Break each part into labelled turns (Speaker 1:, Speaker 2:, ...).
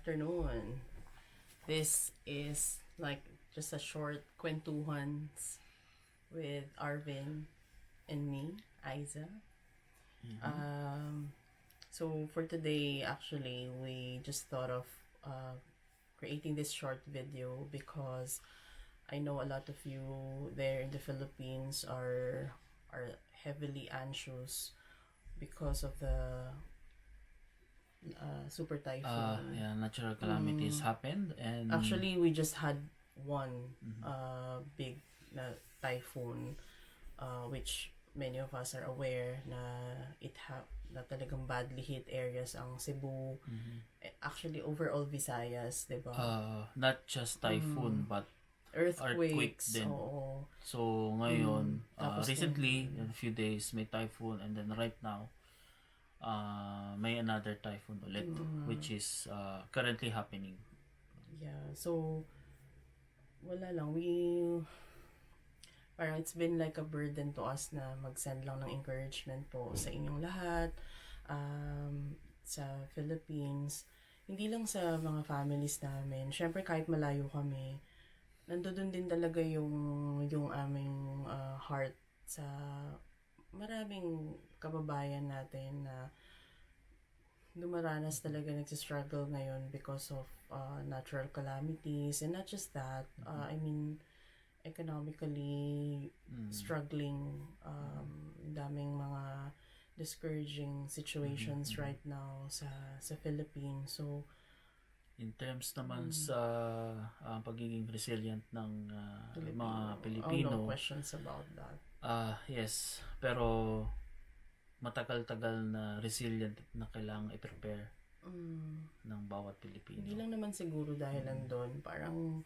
Speaker 1: afternoon. This is like just a short kwentuhans with Arvin and me, Aiza. So for today, actually, we just thought of creating this short video because I know a lot of you there in the Philippines are heavily anxious because of the super typhoon.
Speaker 2: Natural calamities happened, and
Speaker 1: Actually, we just had one big typhoon, which many of us are aware na talagang badly hit areas ang Cebu. Actually, overall Visayas, diba?
Speaker 2: not just typhoon but
Speaker 1: Earthquakes.
Speaker 2: din.
Speaker 1: Oo.
Speaker 2: So ngayon,
Speaker 1: Tapos
Speaker 2: recently, in a few days, may typhoon, and then right now, may another typhoon ulit, which is currently happening.
Speaker 1: Yeah, so wala lang. Parang it's been like a burden to us na mag-send lang ng encouragement po sa inyong lahat, sa Philippines. Hindi lang sa mga families namin. Syempre kahit malayo kami, nandoon din talaga yung aming heart sa maraming kababayan natin na dumaranas talaga, nagsistruggle ngayon because of natural calamities, and not just that, I mean economically struggling, daming mga discouraging situations right now sa Philippines. So
Speaker 2: in terms naman sa pagiging resilient ng mga Pilipino,
Speaker 1: no questions about that.
Speaker 2: Yes, pero matagal-tagal na resilient na kailangang i-prepare ng bawat Pilipino.
Speaker 1: Hindi lang naman siguro dahil nandun, parang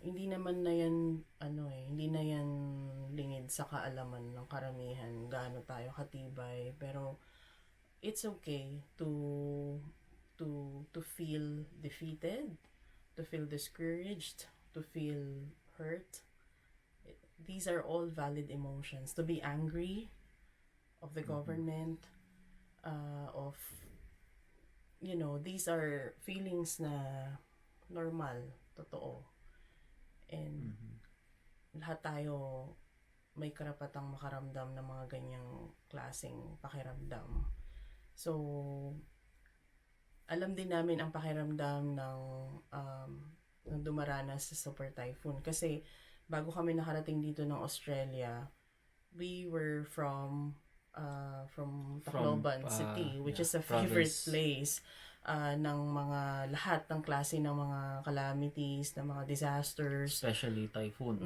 Speaker 1: hindi naman na yan hindi na yan lingid sa kaalaman ng karamihan gaano tayo katibay, pero it's okay to feel defeated, to feel discouraged, to feel hurt. These are all valid emotions. To be angry of the government, of these are feelings na normal, totoo. And lahat tayo may karapatang makaramdam ng mga ganyang klaseng pakiramdam. So alam din namin ang pakiramdam ng dumaranas sa super typhoon, kasi bago kami nakarating dito ng Australia, we were from Tacloban City, which is a favorite place ng mga lahat ng klase ng mga calamities, ng mga disasters,
Speaker 2: especially typhoon.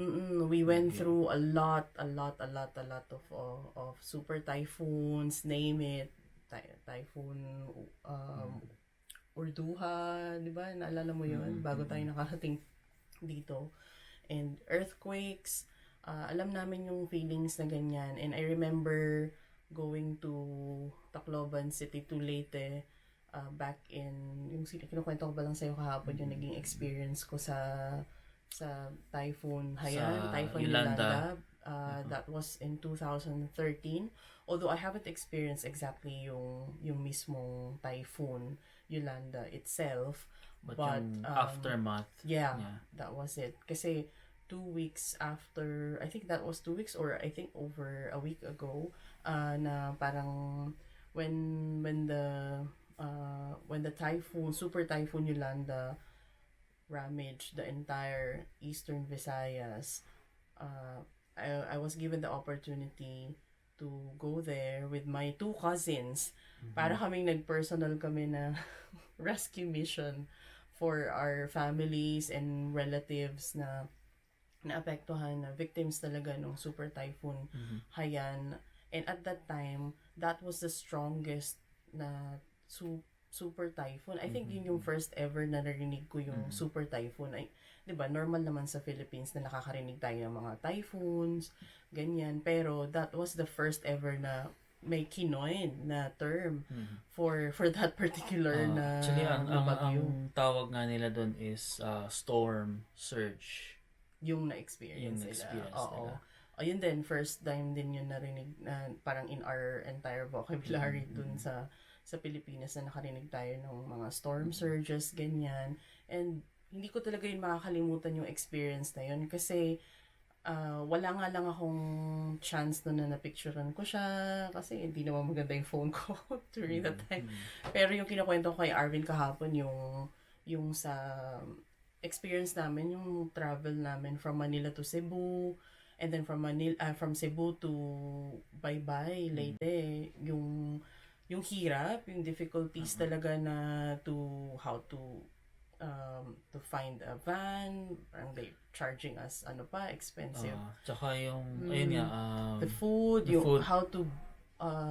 Speaker 1: We went through a lot of super typhoons, name it, typhoon Urduha, di ba? Naalala mo yun? Bago tayo nakarating dito. And earthquakes, alam namin yung feelings na ganyan. And I remember going to Tacloban City to Leyte back in, yung kinukwento ko ba lang sa'yo kahapon, yung naging experience ko sa Typhoon Haiyan, Typhoon Yolanda. That was in 2013. Although I haven't experienced exactly yung mismong Typhoon Yolanda itself,
Speaker 2: but yung aftermath.
Speaker 1: Yeah, that was it. Kasi 2 weeks after, I think that was 2 weeks, or I think over a week ago, na parang when the super typhoon Yolanda ravaged the entire eastern Visayas, I was given the opportunity to go there with my 2 cousins. Para kaming nag-personal kami na rescue mission for our families and relatives na naapektuhan, na victims talaga ng super typhoon Haiyan. And at that time, that was the strongest na super typhoon. I think yun yung first ever na narinig ko yung super typhoon. Ay, 'di ba, normal naman sa Philippines na nakakarinig tayo ng mga typhoons, ganyan. Pero that was the first ever na may kinoin na term for that particular na
Speaker 2: actually,
Speaker 1: bagyo.
Speaker 2: ang tawag nga nila doon is storm surge.
Speaker 1: Yung na-experience nila. Oo. Ayun din, first time din yun narinig na parang in our entire vocabulary dun sa sa Pilipinas na nakarinig tayo ng mga storm surges, ganyan. And hindi ko talaga yun makakalimutan yung experience na yun kasi wala nga lang akong chance na napicturean ko siya kasi hindi naman maganda yung phone ko during that time. Pero yung kinukwento ko kay Arvin kahapon, yung sa experience namin, yung travel namin from Manila to Cebu, and then from Cebu to Baybay, Leyte, yung hirap, yung difficulties talaga na how to find a van, parang they charging us expensive.
Speaker 2: Tsaka yung ayun nga,
Speaker 1: The food,
Speaker 2: the food.
Speaker 1: how to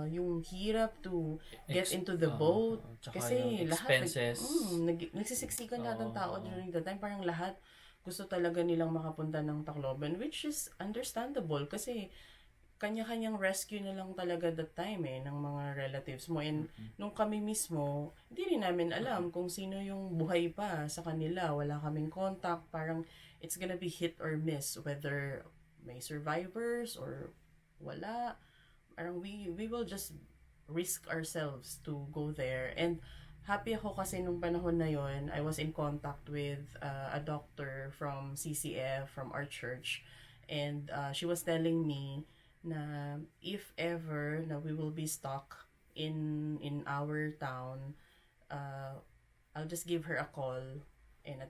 Speaker 1: yung hirap to get into the boat.
Speaker 2: Tsaka
Speaker 1: Kasi
Speaker 2: yung
Speaker 1: lahat
Speaker 2: expenses.
Speaker 1: nagsisiksikan lahat ng tao during the time. Parang lahat gusto talaga nilang makapunta ng Tacloban, which is understandable kasi kanya-kanyang rescue na lang talaga that time ng mga relatives mo. And nung kami mismo, hindi rin namin alam kung sino yung buhay pa sa kanila. Wala kaming contact. Parang it's gonna be hit or miss whether may survivors or wala. Parang we will just risk ourselves to go there. And happy ako kasi nung panahon na yon, I was in contact with a doctor from CCF, from our church. And she was telling me na if ever na we will be stuck in our town, I'll just give her a call and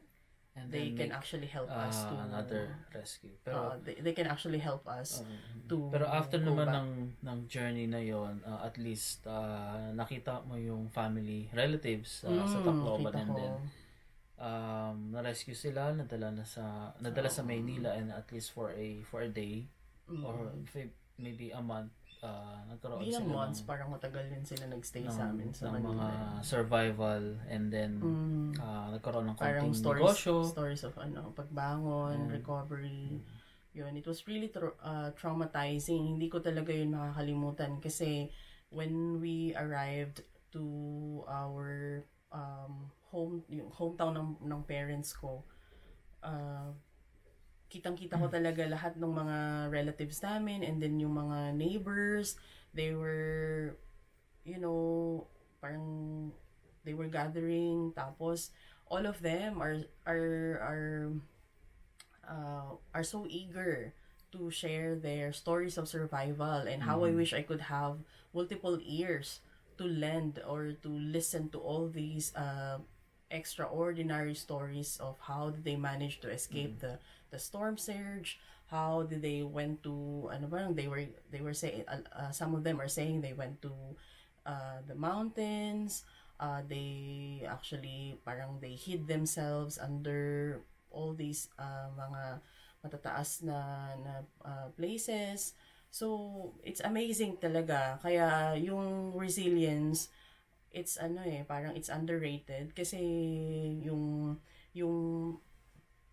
Speaker 1: they can actually help us to
Speaker 2: another rescue. Pero
Speaker 1: they can actually help us to
Speaker 2: pero after
Speaker 1: go
Speaker 2: naman
Speaker 1: back.
Speaker 2: ng journey na yon, at least nakita mo yung family relatives sa Tacloban,
Speaker 1: Kita
Speaker 2: and
Speaker 1: ko.
Speaker 2: then na-rescue sila, nadala sa Maynila, and at least for a day or maybe a month, nagkaroon
Speaker 1: Hindi lang
Speaker 2: sila
Speaker 1: months, parang matagal din sila nagstay sa amin sa
Speaker 2: ng mga
Speaker 1: Manila.
Speaker 2: survival, and then nagkaroon ng
Speaker 1: Parang
Speaker 2: konting negosyo.
Speaker 1: stories of pagbangon, recovery. Yun, it was really traumatizing. Hindi ko talaga yun makakalimutan kasi when we arrived to our yung hometown ng parents ko, kitang-kita ko talaga lahat ng mga relatives namin, and then yung mga neighbors, they were, parang they were gathering, tapos all of them are so eager to share their stories of survival, and how I wish I could have multiple ears to lend or to listen to all these extraordinary stories of how did they manage to escape the storm surge, how did they went to they were saying some of them are saying they went to the mountains, they actually parang they hid themselves under all these mga matataas na places. So it's amazing talaga, kaya yung resilience, it's parang it's underrated kasi yung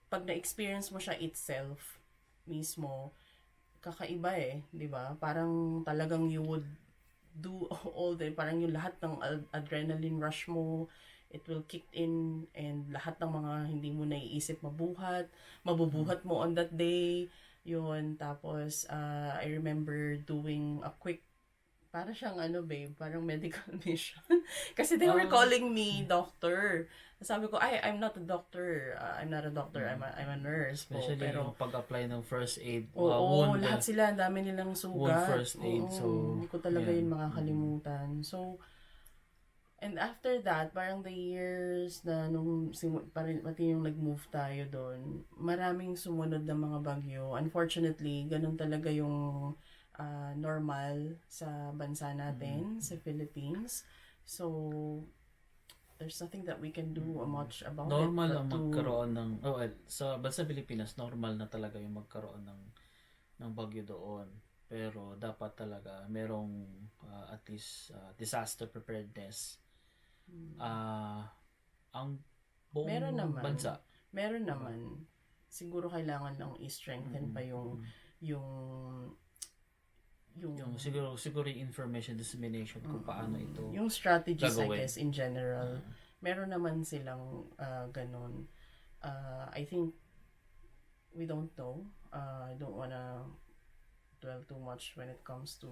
Speaker 1: pag na-experience mo siya itself mismo, kakaiba 'di ba? Parang talagang you would do all parang yung lahat ng adrenaline rush mo, it will kick in, and lahat ng mga hindi mo naiisip mabubuhat mo on that day. Yun, tapos I remember doing a quick, para siyang parang medical mission. Kasi they were calling me doctor. Sabi ko, I'm not a doctor. I'm not a doctor. I'm a nurse po.
Speaker 2: Especially
Speaker 1: Pero
Speaker 2: yung pag-apply ng first aid.
Speaker 1: oo, lahat sila, ang dami nilang
Speaker 2: wound
Speaker 1: sugat.
Speaker 2: first aid. So,
Speaker 1: hindi ko talaga
Speaker 2: yan.
Speaker 1: yun makakalimutan. So, and after that, parang the years na pati yung nag-move tayo doon, maraming sumunod na mga bagyo. Unfortunately, ganun talaga yung normal sa bansa natin, sa Philippines. So, there's nothing that we can do much about
Speaker 2: normal
Speaker 1: it.
Speaker 2: ang magkaroon ng sa bansa Pilipinas, normal na talaga yung magkaroon ng bagyo doon. Pero dapat talaga merong at least disaster preparedness. Ang buong
Speaker 1: Meron naman.
Speaker 2: bansa.
Speaker 1: Meron naman. Siguro kailangan lang i-strengthen pa yung
Speaker 2: siguro yung information dissemination kung paano ito
Speaker 1: yung strategies,
Speaker 2: gagawin.
Speaker 1: I guess, in general. Meron naman silang ganun. I think we don't know. I don't wanna dwell too much when it comes to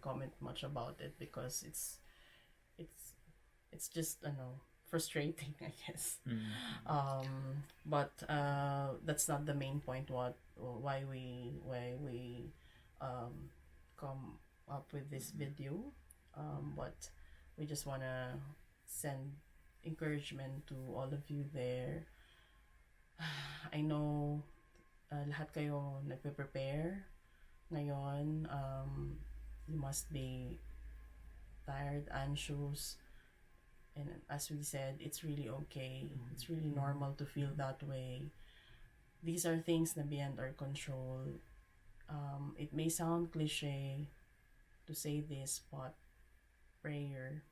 Speaker 1: comment much about it, because it's it's just frustrating, I guess.
Speaker 2: Mm.
Speaker 1: But that's not the main point. Why we come up with this video. But we just wanna send encouragement to all of you there. I know lahat kayo nagpe-prepare ngayon. You must be tired, anxious, and as we said, it's really okay. It's really normal to feel that way. These are things na beyond our control. It may sound cliche to say this, but prayer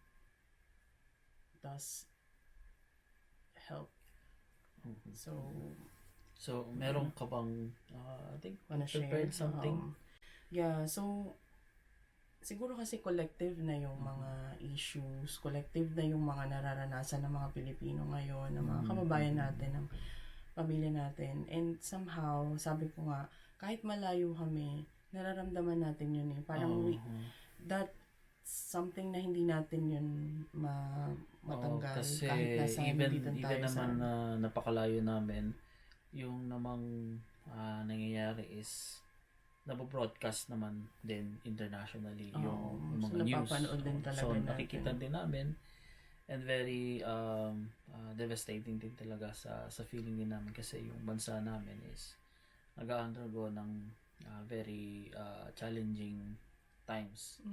Speaker 1: does help.
Speaker 2: Mhm.
Speaker 1: So,
Speaker 2: meron ka bang, I think,
Speaker 1: wanna
Speaker 2: prepared
Speaker 1: share?
Speaker 2: something?
Speaker 1: Yeah, so siguro kasi collective na yung mga issues, collective na yung mga nararanasan ng mga Pilipino ngayon, ng mga kababayan natin, ng pamilya natin. And somehow, sabi ko nga, kahit malayo kami, nararamdaman natin yun eh. Parang that's something na hindi natin yun matanggal.
Speaker 2: Kasi
Speaker 1: kahit nasa
Speaker 2: even
Speaker 1: tayo
Speaker 2: naman na napakalayo namin, yung namang nangyayari is nabo-broadcast naman din internationally yung mga news.
Speaker 1: Napapanood din talaga
Speaker 2: so
Speaker 1: natin.
Speaker 2: nakikita din namin, and very devastating din talaga sa feeling din namin, kasi yung bansa namin is nag-undergo ng very challenging times.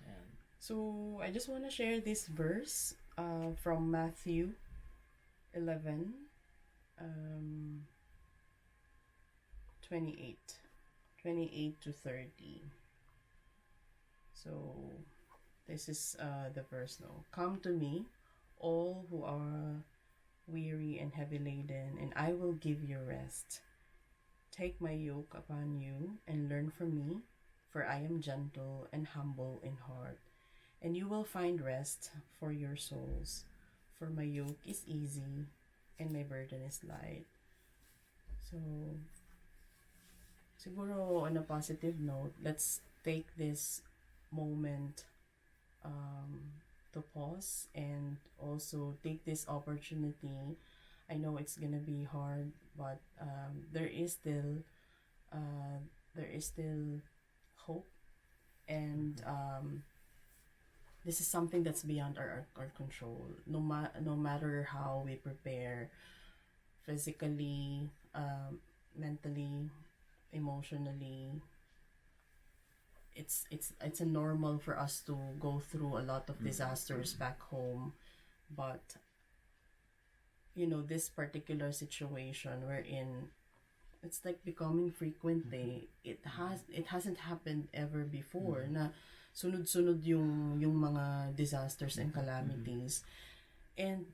Speaker 2: Ayan.
Speaker 1: So I just want to share this verse from Matthew 11 28 to 30. So this is the verse now. Come to me, all who are weary and heavy laden, and I will give you rest. Take my yoke upon you and learn from me, for I am gentle and humble in heart, and you will find rest for your souls. For my yoke is easy and my burden is light. So siguro on a positive note, let's take this moment to pause and also take this opportunity. I know it's gonna be hard, but there is still hope, and this is something that's beyond our control. No matter how we prepare, physically, mentally, emotionally, it's a normal for us to go through a lot of disasters back home, but this particular situation we're in, it's like becoming frequent. It hasn't happened ever before na sunod-sunod yung mga disasters and calamities, and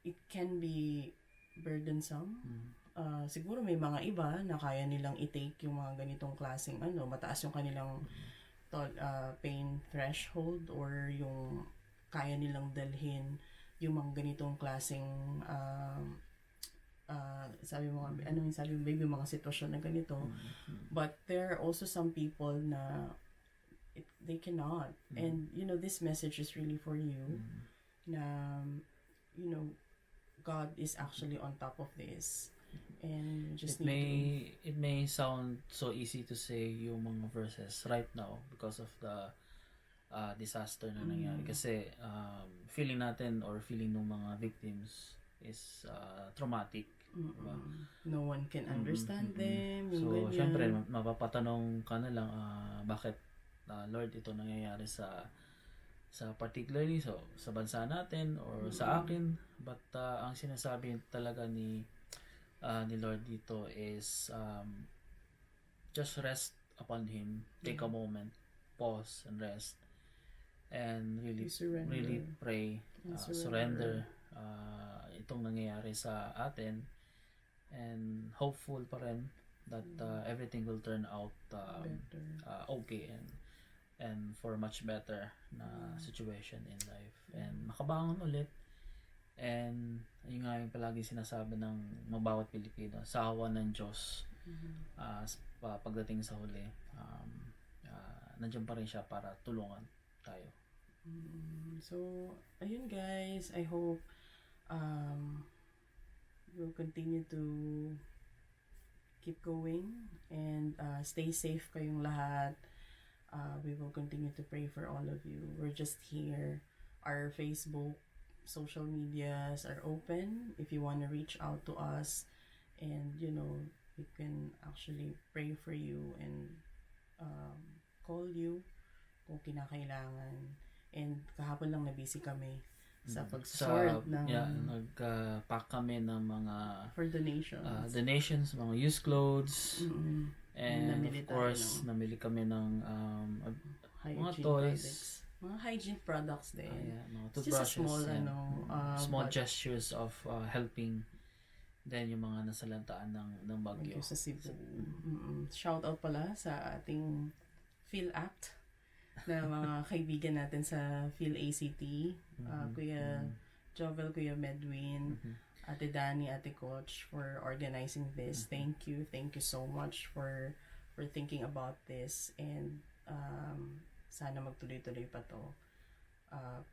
Speaker 1: it can be burdensome. Siguro may mga iba na kaya nilang i-take yung mga ganitong klaseng mataas yung kanilang pain threshold, or yung kaya nilang dalhin yung mga ganitong klaseng sabi mo baby, mga sitwasyon na ganito. But there are also some people na they cannot, and this message is really for you, na God is actually on top of this. And just
Speaker 2: it may sound so easy to say yung mga verses right now because of the disaster na nangyari, kasi feeling natin or feeling ng mga victims is traumatic. Diba?
Speaker 1: No one can understand them.
Speaker 2: So syempre mapapatanong ka na lang, bakit Lord ito nangyayari sa particularly sa bansa natin or sa akin. But ang sinasabi talaga ni Lord dito is just rest upon Him. Take a moment, pause and rest, and really pray, surrender itong nangyayari sa atin, and hopeful pa rin that everything will turn out okay and for much better na situation in life, and makabangon ulit. And yun nga yung palagi sinasabi ng bawat Pilipino, sa awa ng Diyos, pagdating sa huli, nandiyan pa rin siya para tulungan tayo.
Speaker 1: So, ayun guys, I hope you'll continue to keep going and stay safe kayong lahat. We will continue to pray for all of you. We're just here. Our Facebook, social medias are open if you want to reach out to us, and we can actually pray for you and call you kung kinakailangan. And kahapon lang na busy kami sa pag-sort ng
Speaker 2: nag-pack kami ng mga
Speaker 1: for donations.
Speaker 2: Donations, mga used clothes. And
Speaker 1: Namili
Speaker 2: of course, namili kami ng mga toys.
Speaker 1: Mga hygiene products din.
Speaker 2: Mga
Speaker 1: It's just a
Speaker 2: toothbrushes.
Speaker 1: small,
Speaker 2: small gestures of helping then yung mga nasalantaan ng bagyo.
Speaker 1: Sa Cebu. Shout out pala sa ating PhilAct na mga kaibigan natin sa PhilACT. Kuya Jovel, Kuya Medwin, Ate Dani, Ate Coach for organizing this. Thank you so much for thinking about this, and sana magtuloy-tuloy pa to.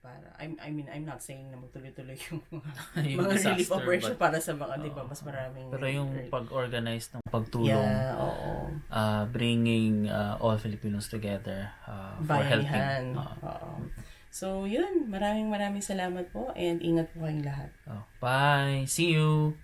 Speaker 1: Para I'm not saying na magtuloy-tuloy yung mga relief operation para sa mga, di ba, mas maraming.
Speaker 2: Pero yung pag-organize ng pagtulong, bringing all Filipinos together for helping.
Speaker 1: So, yun. Maraming salamat po, and ingat po kayong lahat.
Speaker 2: Bye! See you!